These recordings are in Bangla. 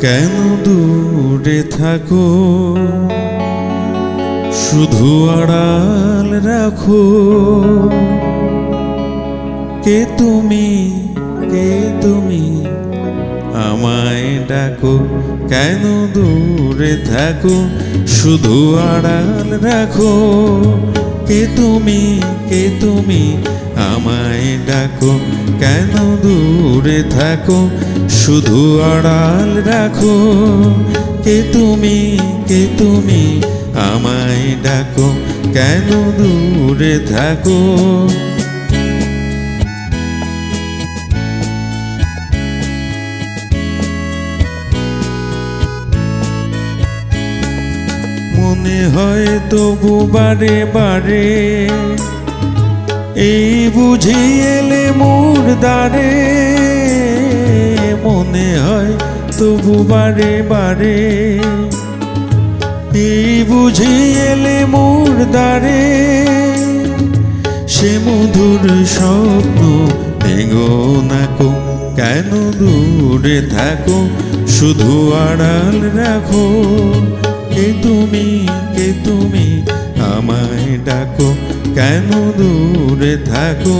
কেন দূরে থাকো, শুধু আড়াল রাখো। কে তুমি, কে তুমি, আমায় ডাকো। কেন দূরে থাকো, শুধু আড়াল রাখো। কে তুমি, কে তুমি, আমায় ডাকো। কেন দূরে থাকো, শুধু আড়াল রাখো। কে তুমি, কে তুমি, আমায় ডাকো। কেন দূরে থাকো। মনে হয় তবু বারে বারে, এই বুঝি এলে মোর দ্বারে। মনে হয় তবু বারে বারে, এই বুঝি এলে মোর দ্বারে। সে মধুর স্বপ্ন ভেঙো নাকো। কেন দূরে থাকো, শুধু আড়াল রাখো। কে তুমি, কে তুমি, আমায় ডাকো। কেন দূরে থাকো।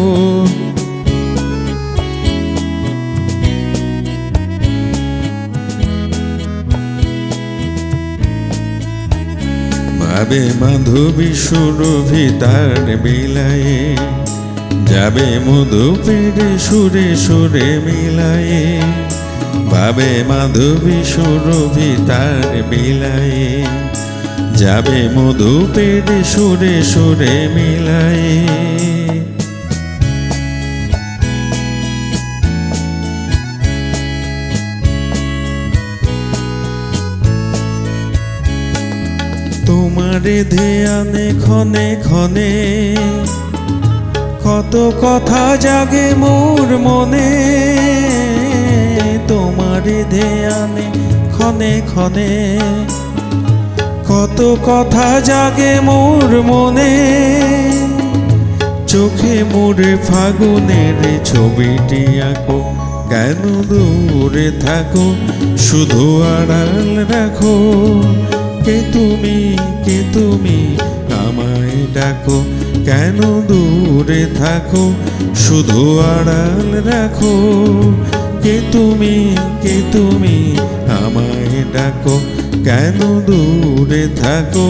ভাবে মাধবী সুরভি তার বিলায়ে, যাবে মধু পেড়ে সুরে সুরে মিলায়ে। ভাবে মাধবী সুরভি তার বিলায়ে, যাবে মধু পেড়ে সুরে সুরে মিলায়ে। তোমারে ধ্যানে ক্ষণে ক্ষণে, কত কথা জাগে মোর মনে। তোমারে ধ্যানে ক্ষণে ক্ষণে, কত কথা জাগে মোর মনে। চোখে মোরে ফাগুনের ছবিটি আঁকো। কেন দূরে থাকো, শুধু আড়াল রাখো। কে তুমি, কে তুমি, আমায় ডাকো। কেন দূরে থাকো, শুধু আড়াল রাখো। কে তুমি, কে তুমি, আমায় ডাকো। কেন দূরে থাকো।